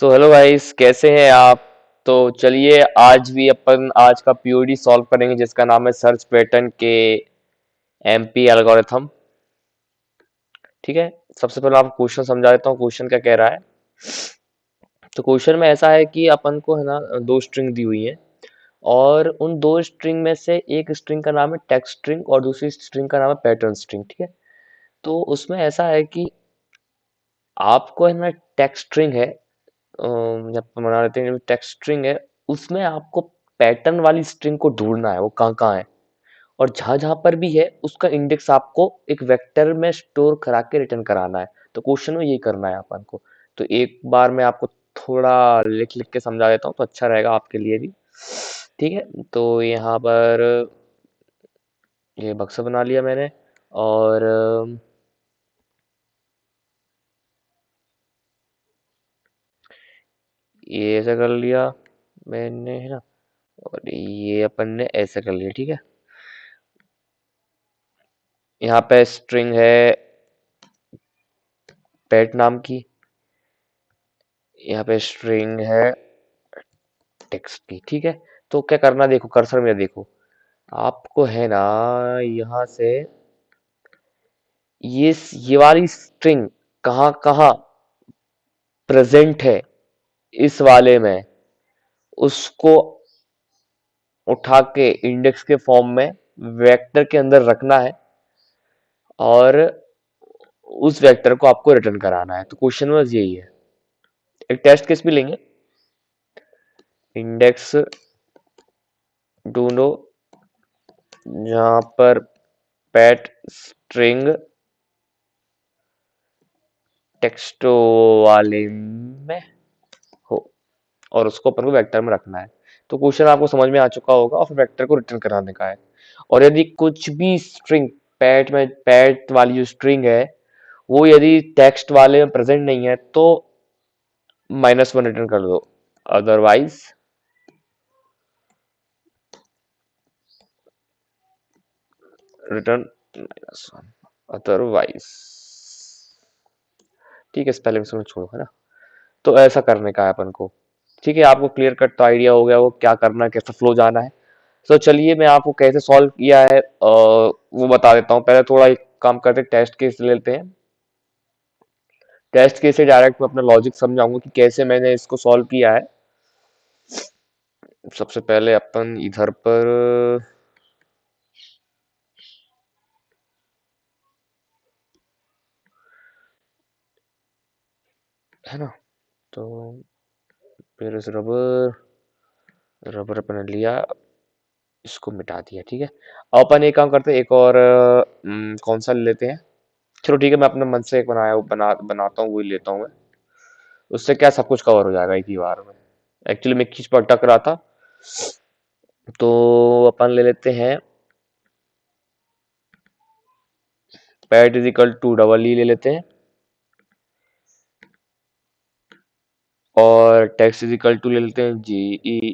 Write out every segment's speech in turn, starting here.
तो hello guys, कैसे हैं आप। तो चलिए आज भी अपन आज का पीओडी सॉल्व करेंगे जिसका नाम है सर्च पैटर्न के एमपी एल्गोरिथम। ठीक है। सबसे पहले आपको क्वेश्चन समझा देता हूँ क्वेश्चन क्या कह रहा है। तो क्वेश्चन में ऐसा है कि अपन को है ना दो स्ट्रिंग दी हुई है और उन दो स्ट्रिंग में से एक स्ट्रिंग का नाम है टेक्स्ट स्ट्रिंग और दूसरी स्ट्रिंग का नाम है पैटर्न स्ट्रिंग। ठीक है। तो उसमें ऐसा है कि आपको है ना टेक्स्ट स्ट्रिंग है, जब बना लेते हैं टेक्स्ट स्ट्रिंग है, उसमें आपको पैटर्न वाली स्ट्रिंग को ढूंढना है वो कहाँ कहाँ है, और जहां जहां पर भी है उसका इंडेक्स आपको एक वेक्टर में स्टोर करा के रिटर्न कराना है। तो क्वेश्चन में यही करना है अपन को। तो एक बार मैं आपको थोड़ा लिख लिख के समझा देता हूँ तो अच्छा रहेगा आपके लिए भी। ठीक है। तो यहाँ पर ये बक्सा बना लिया मैंने और ये ऐसा कर लिया मैंने, है ना। और ये अपन ने ऐसा कर लिया। ठीक है। यहाँ पे स्ट्रिंग है पेट नाम की, यहाँ पे स्ट्रिंग है टेक्स्ट की। ठीक है। तो क्या करना, देखो कर्सर में देखो, आपको है ना यहाँ से ये वाली स्ट्रिंग कहाँ कहाँ प्रेजेंट है इस वाले में, उसको उठा के इंडेक्स के फॉर्म में वेक्टर के अंदर रखना है और उस वेक्टर को आपको रिटर्न कराना है। तो क्वेश्चन में बस यही है। एक टेस्ट केस भी लेंगे, इंडेक्स ढूंढो जहां पर पैट स्ट्रिंग टेक्स्ट वाले में हो और उसको अपन को वेक्टर में रखना है। तो क्वेश्चन आपको समझ में आ चुका होगा और फिर वेक्टर को रिटर्न कराने का है। और यदि कुछ भी स्ट्रिंग पैट वाली जो स्ट्रिंग है वो यदि टेक्स्ट वाले में प्रेजेंट नहीं है तो -1 रिटर्न कर दो, अदरवाइज रिटर्न -1, अदरवाइज। ठीक है, स्पेलिंग से छोड़ो, है ना। तो ऐसा करने का है अपन को। ठीक है, आपको क्लियर कट तो आइडिया हो गया वो क्या करना है, कैसा फ्लो जाना है। तो चलिए मैं आपको कैसे सॉल्व किया है वो बता देता हूँ। पहले थोड़ा एक काम करते हैं, टेस्ट केस ले लेते हैं। टेस्ट केस से डायरेक्ट मैं अपना लॉजिक समझाऊंगा कि कैसे मैंने इसको सॉल्व किया है। सबसे पहले अपन इधर पर, है ना, तो फिर इस रबर रबर अपन ने लिया, इसको मिटा दिया। ठीक है। अब अपन एक काम करते हैं, एक और कौन सा ले लेते हैं। चलो ठीक है, मैं अपने मन से एक बनाता हूँ, वही लेता हूँ मैं। उससे क्या सब कुछ कवर हो जाएगा एक ही बार में। एक्चुअली मैं एक चीज पर अटक रहा था, तो अपन ले लेते हैं pat is equal to double E ले लेते हैं और टेक्स्ट इज इक्वल टू ले लेते हैं जी ई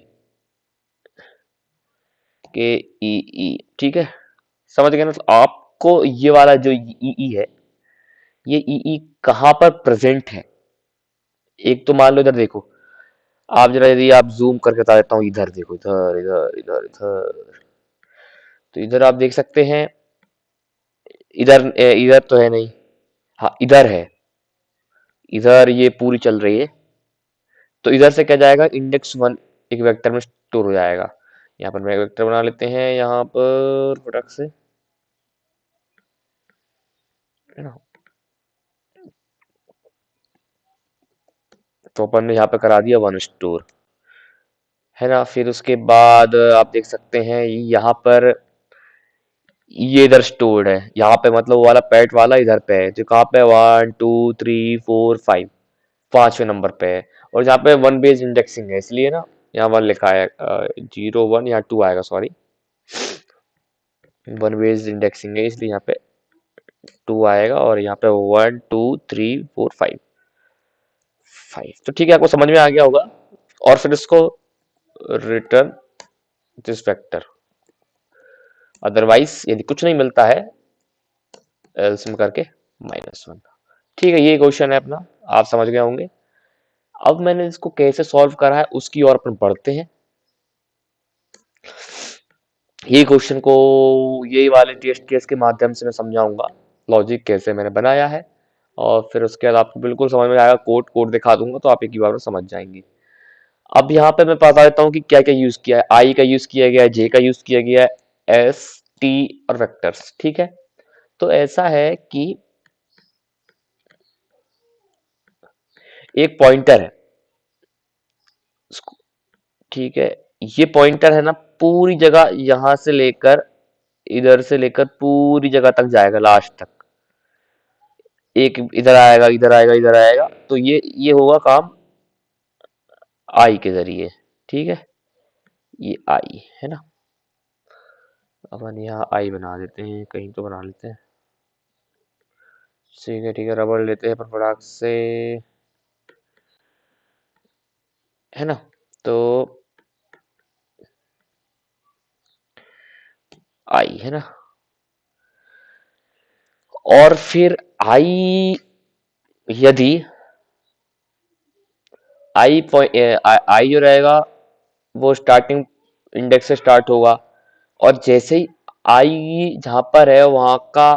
के ई ई। ठीक है, समझ गए ना। तो आपको ये वाला जो ई ई है, ये ई ई कहाँ पर प्रेजेंट है। एक तो मान लो इधर देखो, आप जरा यदि आप जूम करके बता देता हूँ, इधर देखो, इधर इधर इधर इधर। तो इधर आप देख सकते हैं, इधर इधर तो है नहीं, हाँ इधर है, इधर ये पूरी चल रही है। तो इधर से क्या जाएगा, इंडेक्स 1 एक वेक्टर में स्टोर हो जाएगा। यहाँ पर मैं एक वेक्टर बना लेते हैं यहाँ पर फटक से, है ना। तो अपन ने यहाँ पे करा दिया 1 स्टोर, है ना। फिर उसके बाद आप देख सकते हैं यहाँ पर ये इधर स्टोर्ड है, यहाँ पे मतलब वो वाला पैट वाला इधर पे है जो कहाँ पे 1 2 3 4 5 5वें नंबर पे है। और यहाँ पे वन बेस इंडेक्सिंग है इसलिए ना यहाँ 1 लिखा है, 0 1 यहाँ 2 आएगा, सॉरी। वन बेस इंडेक्सिंग है इसलिए यहाँ पे 2 आएगा और यहाँ पे 1 2 3 4 5 5। तो ठीक है, आपको समझ में आ गया होगा। और फिर इसको रिटर्न दिस वेक्टर, अदरवाइज यदि कुछ नहीं मिलता है एल्स में करके -1। ठीक है, ये क्वेश्चन है अपना, आप समझ गए होंगे। अब मैंने इसको कैसे सॉल्व करा है उसकी ओर अपन बढ़ते हैं। ये क्वेश्चन को यही वाले टेस्ट केस के माध्यम से मैं समझाऊंगा, लॉजिक कैसे मैंने बनाया है, और फिर उसके बाद आपको बिल्कुल समझ में आएगा। कोड कोड दिखा दूंगा तो आप एक ही बार में समझ जाएंगे। अब यहाँ पे मैं बता देता हूँ कि क्या क्या यूज किया है। आई का यूज किया गया है, जे का यूज किया गया है, एस, टी और वेक्टर्स। ठीक है, तो ऐसा है कि एक पॉइंटर है, ठीक है, ये पॉइंटर है ना, पूरी जगह यहां से लेकर इधर से लेकर पूरी जगह तक जाएगा, लास्ट तक। एक इधर आएगा, इधर आएगा, इधर आएगा, तो ये होगा काम आई के जरिए। ठीक है, ये आई है ना। अपन यहाँ आई बना देते हैं, कहीं तो बना लेते हैं। ठीक है, ठीक है, रबड़ लेते हैं अपन फटाक से, है ना। तो आई है ना, और फिर आई, यदि आई आई जो रहेगा वो स्टार्टिंग इंडेक्स से स्टार्ट होगा, और जैसे ही आई जहां पर है वहां का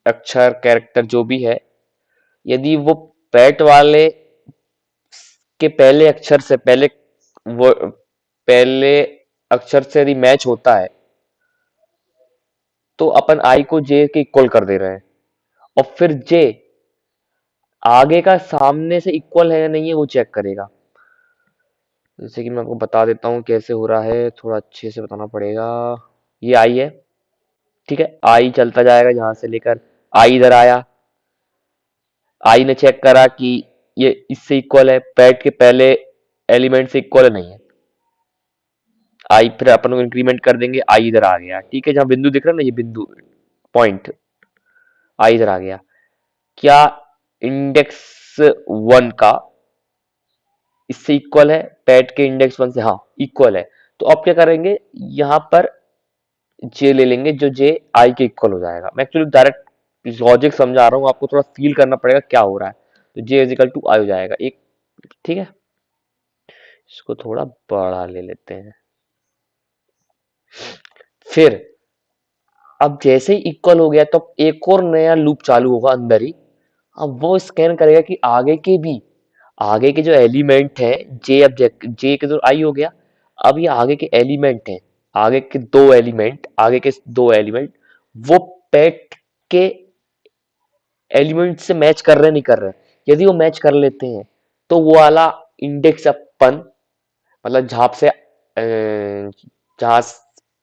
अक्षर कैरेक्टर जो भी है, यदि वो पैट वाले के पहले अक्षर से वो पहले अक्षर से यदि मैच होता है तो अपन आई को जे के इक्वल कर दे रहे हैं, और फिर जे आगे का सामने से इक्वल है या नहीं है वो चेक करेगा। जैसे कि मैं आपको बता देता हूँ कैसे हो रहा है, थोड़ा अच्छे से बताना पड़ेगा। ये आई है, ठीक है, आई चलता जाएगा जहां से लेकर आई इधर आया। आई ने चेक करा कि ये इससे इक्वल है, पैट के पहले एलिमेंट से इक्वल है, नहीं है। आई फिर अपन को इंक्रीमेंट कर देंगे, आई इधर आ गया, ठीक है, जहां बिंदु दिख रहा है ना, ये बिंदु पॉइंट, आई इधर आ गया। क्या इंडेक्स वन का इससे इक्वल है, पैट के इंडेक्स वन से? हाँ, इक्वल है। तो अब क्या करेंगे, यहां पर जे ले लेंगे, जो जे आई के इक्वल हो जाएगा। मैं एक्चुअली डायरेक्ट लॉजिक समझा रहा हूँ, आपको थोड़ा फील करना पड़ेगा क्या हो रहा है। तो जे इज इक्वल टू आई हो जाएगा एक, ठीक है। इसको थोड़ा बड़ा ले लेते हैं। फिर अब जैसे ही इक्वल हो गया तो एक और नया लूप चालू होगा अंदर ही। अब वो स्कैन करेगा कि आगे के जो एलिमेंट है, जे के जो आई हो गया, अब ये आगे के एलिमेंट है, आगे के दो एलिमेंट वो पेट के एलिमेंट से मैच कर रहे नहीं कर रहे। यदि वो मैच कर लेते हैं तो वो वाला इंडेक्स अपन, मतलब जहां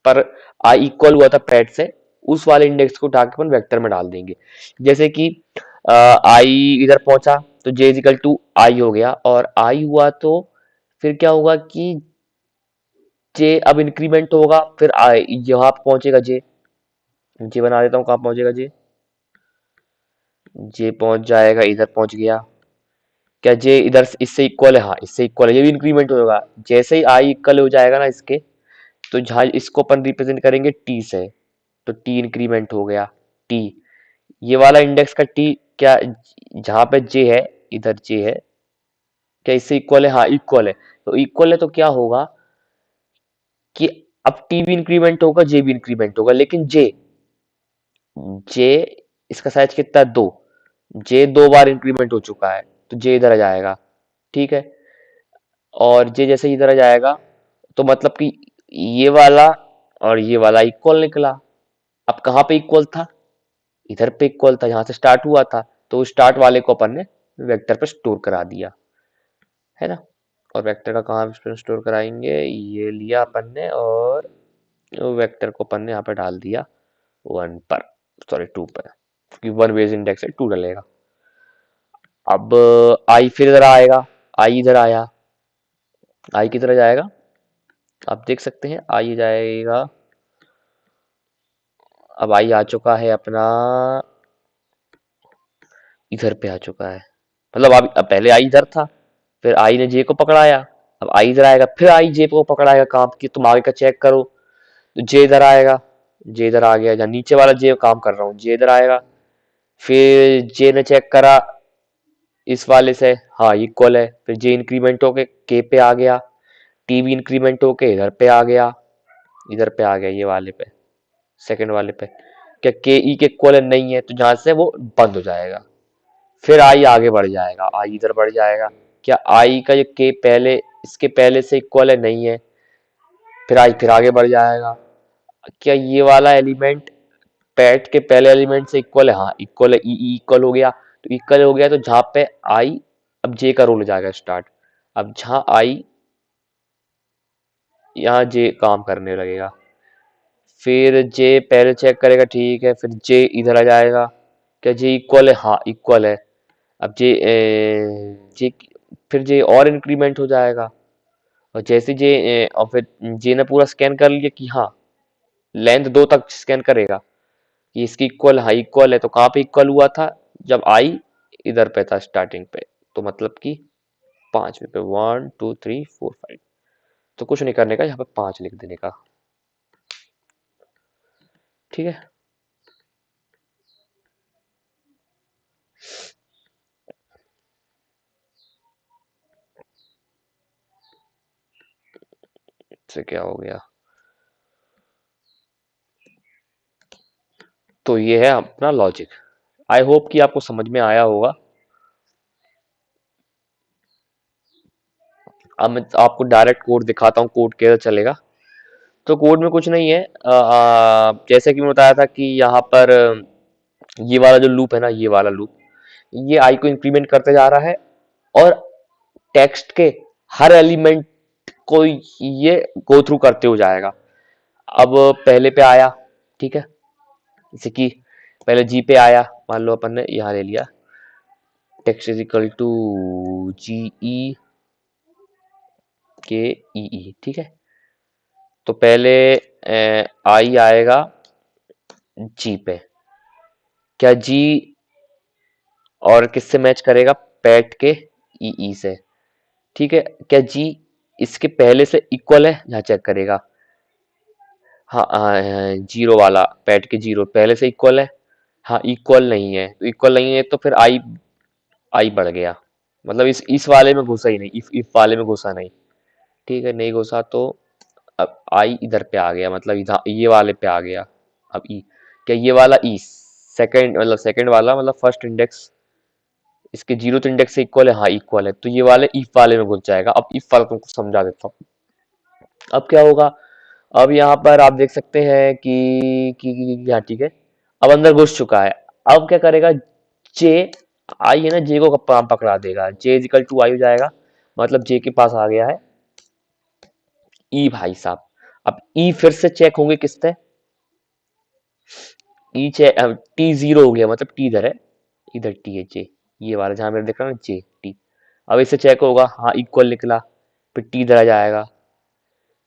पर आई इक्वल हुआ था पैट से, उस वाले इंडेक्स को उठा के अपन वेक्टर में डाल देंगे। जैसे कि आई इधर पहुंचा तो जे इज इक्वल टू आई हो गया, और आई हुआ तो फिर क्या होगा कि जे अब इंक्रीमेंट होगा, फिर आई यहाँ पहुंचेगा जे। जे बना देता हूँ, कहाँ पहुंचेगा जे, जे पहुंच जाएगा, इधर पहुंच गया। क्या जे इधर इससे इक्वल है? हाँ, इससे इक्वल है, ये भी इंक्रीमेंट होगा। जैसे ही आई इक्वल हो जाएगा ना इसके, तो जहां इसको अपन रिप्रेजेंट करेंगे टी से, तो टी इंक्रीमेंट हो गया, टी, ये वाला इंडेक्स का टी, क्या जहां पे जे है, इधर जे है, क्या इससे इक्वल है? हाँ, इक्वल है। तो इक्वल है तो क्या होगा कि अब टी भी इंक्रीमेंट होगा, जे भी इंक्रीमेंट होगा, लेकिन जे जे इसका साइज कितना है? दो। जे दो बार इंक्रीमेंट हो चुका है, तो जे इधर आ जाएगा, ठीक है। और जे जैसे इधर आ जाएगा तो मतलब कि ये वाला और ये वाला इक्वल निकला। अब कहाँ पे इक्वल था? इधर पे इक्वल था, जहां से स्टार्ट हुआ था। तो स्टार्ट वाले को अपन ने वेक्टर पे स्टोर करा दिया, है ना। और वेक्टर का कहाँ पे स्टोर कराएंगे, ये लिया अपन ने, और वेक्टर को अपन ने यहाँ पे डाल दिया वन पर, सॉरी टू पर, क्योंकि वन बेस इंडेक्स है, टू डलेगा। अब आई फिर इधर आएगा, आई इधर आया, आई की तरह जाएगा, आप देख सकते हैं आई जाएगा। अब आई आ चुका है अपना, इधर पे आ चुका है, मतलब अब पहले आई इधर था, फिर आई ने जे को पकड़ाया, अब आई इधर आएगा, फिर आई जे को पकड़ाएगा, काम की तुम आगे का चेक करो, तो जे इधर आएगा, जे इधर आ गया, जहाँ नीचे वाला जे काम कर रहा हूँ, जे इधर आएगा, फिर जे ने चेक करा, इस वाले से हाँ इक्वल है, फिर जे इंक्रीमेंट होके के पे आ गया, टी भी इंक्रीमेंट होके इधर पे आ गया, इधर पे आ गया ये वाले पे, सेकंड वाले पे। क्या के ई के इक्वल नहीं है तो जहां से वो बंद हो जाएगा। फिर आई आगे बढ़ जाएगा, आई इधर बढ़ जाएगा। क्या आई का जो के पहले इसके पहले से इक्वल है नहीं है, फिर आई फिर आगे बढ़ जाएगा। क्या ये वाला एलिमेंट पैट के पहले एलिमेंट से इक्वल है, हाँ इक्वल है, ई इक्वल हो गया। तो इक्वल हो गया तो जहां पे आई, अब जे का रोल हो जाएगा स्टार्ट। अब जहां आई यहाँ जे काम करने लगेगा। फिर जे पहले चेक करेगा ठीक है, फिर जे इधर आ जाएगा। क्या जे इक्वल है, हाँ इक्वल है। अब जे फिर जे और इंक्रीमेंट हो जाएगा। और जैसे और फिर जे ने पूरा स्कैन कर लिया कि हाँ लेंथ 2 तक स्कैन करेगा कि इसकी इक्वल, हाँ इक्वल है। तो कहाँ पे इक्वल हुआ था, जब आई इधर पे था स्टार्टिंग पे, तो मतलब कि 5वें पे, 1 2 3 4 5। तो कुछ नहीं करने का, यहाँ पे 5 लिख देने का। ठीक है। इससे क्या हो गया, तो ये है अपना लॉजिक। आई होप कि आपको समझ में आया होगा। अब मैं आपको डायरेक्ट कोड दिखाता हूँ, कोड कैसे चलेगा। तो कोड में कुछ नहीं है, जैसे कि मैं बताया था कि यहाँ पर ये वाला जो लूप है ना, ये वाला लूप, ये आई को इंक्रीमेंट करते जा रहा है और टेक्स्ट के हर एलिमेंट को ये गो थ्रू करते हो जाएगा। अब पहले पे आया, ठीक है, जैसे कि पहले जी पे आया, मान लो अपन ने यहाँ ले लिया टेक्स्ट इज इक्वल टू जी ई के ई, ठीक है। तो पहले आई आएगा जी पे। क्या जी और किससे मैच करेगा, पैट के ई से, ठीक है। क्या जी इसके पहले से इक्वल है, यहाँ चेक करेगा। हाँ हाँ, जीरो वाला पैट के जीरो पहले से इक्वल है, हाँ इक्वल नहीं है। तो इक्वल नहीं है तो फिर आई आई बढ़ गया, मतलब इस वाले में घुसा ही नहीं, इफ वाले में घुसा नहीं, ठीक है, नहीं घुसा तो अब आई इधर पे आ गया, मतलब इधर ये वाले पे आ गया। अब ई, क्या ये वाला ई सेकंड, मतलब सेकंड वाला, मतलब फर्स्ट इंडेक्स इसके जीरो इंडेक्स से इक्वल है, हाँ इक्वल है, तो ये वाले इफ वाले में घुस जाएगा। अब इफ वाला तुमको समझा देता हूँ। अब क्या होगा, अब यहाँ पर आप देख सकते हैं कि हाँ ठीक है, अब अंदर घुस चुका है। अब क्या करेगा, जे आई है ना, जे को काम पकड़ा देगा, जे इजिकल टू आई हो जाएगा, मतलब जे के पास आ गया है ई भाई साहब। अब ई फिर से चेक होंगे किससे, ई चेक, टी जीरो हो गया, मतलब टी इधर है, इधर टी है जे, ये वाला जहां मेरे दिख रहा है ना जे टी। अब इससे चेक होगा, हाँ इक्वल निकला, फिर टी इधर आ जाएगा।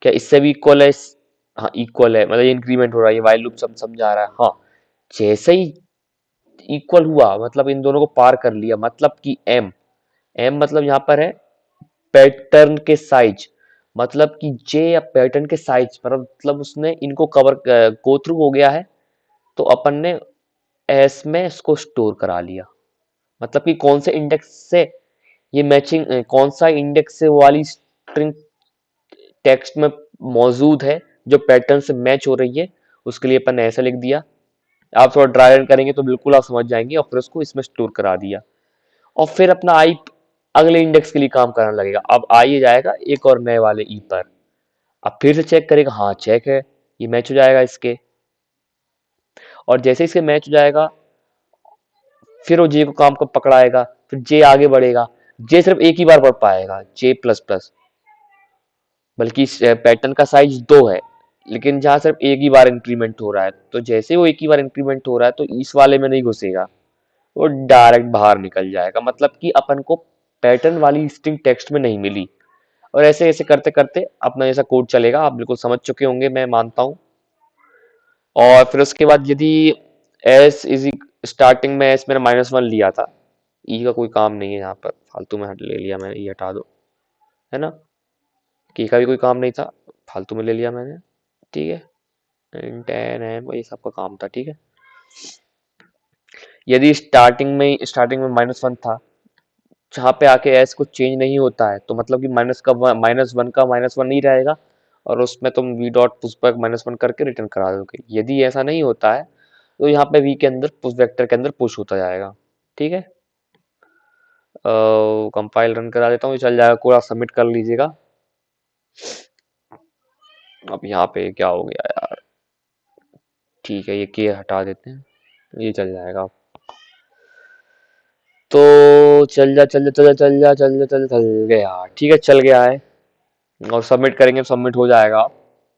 क्या इससे भी इक्वल है, हाँ इक्वल है, मतलब ये इंक्रीमेंट हो रहा है, ये वाइल लूप सब समझा रहा है। हाँ जैसे ही इक्वल हुआ, मतलब इन दोनों को पार कर लिया, मतलब कि एम, एम मतलब यहाँ पर है पैटर्न के साइज, मतलब कि जे या पैटर्न के साइज पर, मतलब उसने इनको कवर गो थ्रू हो गया है, तो अपन ने एस में इसको स्टोर करा लिया। मतलब कि कौन से इंडेक्स से ये मैचिंग, कौन सा इंडेक्स से वो वाली स्ट्रिंग टेक्स्ट में मौजूद है जो पैटर्न से मैच हो रही है, उसके लिए अपन ने ऐसा लिख दिया। आप थोड़ा ड्राई रन करेंगे तो बिल्कुल आप समझ जाएंगे, और फिर उसको इसमें स्टोर करा दिया। और फिर अपना आई अगले इंडेक्स के लिए काम करने लगेगा। अब आई जाएगा एक और नए वाले ई पर, अब फिर से चेक करेगा, हाँ चेक है, ये मैच हो जाएगा इसके। और जैसे इसके मैच हो जाएगा, फिर वो जे को काम को पकड़ाएगा, फिर जे आगे बढ़ेगा। जे सिर्फ एक ही बार बढ़ पाएगा, जे प्लस प्लस, बल्कि इस पैटर्न का साइज 2 है, लेकिन जहां सिर्फ एक ही बार इंक्रीमेंट हो रहा है, तो जैसे वो एक ही बार इंक्रीमेंट हो रहा है तो इस वाले में नहीं घुसेगा, वो डायरेक्ट बाहर निकल जाएगा। मतलब कि अपन को पैटर्न वाली स्ट्रिंग टेक्स्ट में नहीं मिली। और ऐसे ऐसे करते करते अपना जैसा कोड चलेगा, आप बिल्कुल समझ चुके होंगे मैं मानता हूँ। और फिर उसके बाद यदि एस इज, स्टार्टिंग में एस मैंने -1 लिया था, ई का कोई काम नहीं है यहाँ पर, फालतू में हट ले लिया मैंने, ई हटा दो, है ना, की का भी कोई काम नहीं था, फालतू में ले लिया मैंने, ठीक है। टेन एम ये सबका काम था, ठीक है। यदि स्टार्टिंग में -1 था, जहाँ पे आके एस कुछ चेंज नहीं होता है तो मतलब कि -1 का -1 ही रहेगा और उसमें तुम वी डॉट पुश बैक -1 करके रिटर्न करा दोगे। यदि ऐसा नहीं होता है तो यहाँ पे वी के अंदर पुश वेक्टर के अंदर पुश होता जाएगा। ठीक है, कंपाइल रन करा देता हूँ, ये चल जाएगा। पूरा सबमिट कर लीजिएगा। अब यहाँ पे क्या हो गया यार, ठीक है ये के हटा देते हैं, ये चल जाएगा। तो चल जा चल जा चल जा चल जा चल जा चल चल गया, ठीक है चल गया है। और सबमिट करेंगे, सबमिट हो जाएगा।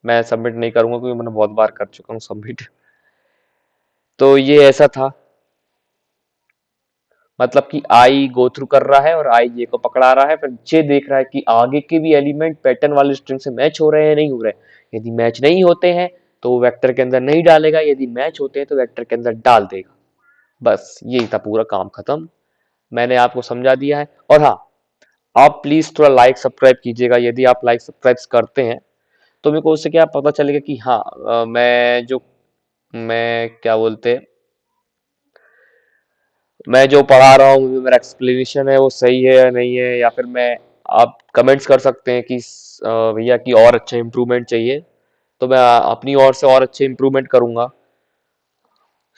मैं सबमिट नहीं करूंगा क्योंकि मैंने बहुत बार कर चुका हूँ सबमिट। तो ये ऐसा था, मतलब कि आई गो थ्रू कर रहा है और आई जे को पकड़ा रहा है, फिर जे देख रहा है कि आगे के भी एलिमेंट पैटर्न वाले स्ट्रिंग से मैच हो रहे हैं नहीं हो रहे। यदि मैच नहीं होते हैं तो वो वेक्टर के अंदर नहीं डालेगा, यदि मैच होते हैं तो वेक्टर के अंदर डाल देगा। बस यही था, पूरा काम खत्म। मैंने आपको समझा दिया है। और हाँ, आप प्लीज थोड़ा लाइक सब्सक्राइब कीजिएगा। यदि आप लाइक सब्सक्राइब करते हैं तो मेरे को उससे क्या पता चलेगा कि हाँ, मैं क्या बोलते मैं जो पढ़ा रहा हूँ, मेरा एक्सप्लेनेशन है वो सही है या नहीं है, या फिर मैं आप कमेंट्स कर सकते हैं कि भैया की और अच्छा इम्प्रूवमेंट चाहिए, तो मैं अपनी ओर से और अच्छे इम्प्रूवमेंट करूंगा।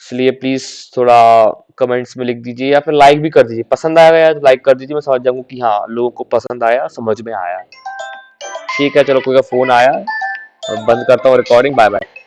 इसलिए प्लीज थोड़ा कमेंट्स में लिख दीजिए या फिर लाइक भी कर दीजिए। पसंद आएगा यार तो लाइक कर दीजिए, मैं समझ जाऊंगा कि हाँ लोगों को पसंद आया, समझ में आया। ठीक है चलो, कोई का फोन आया, अब बंद करता हूँ रिकॉर्डिंग। Bye bye.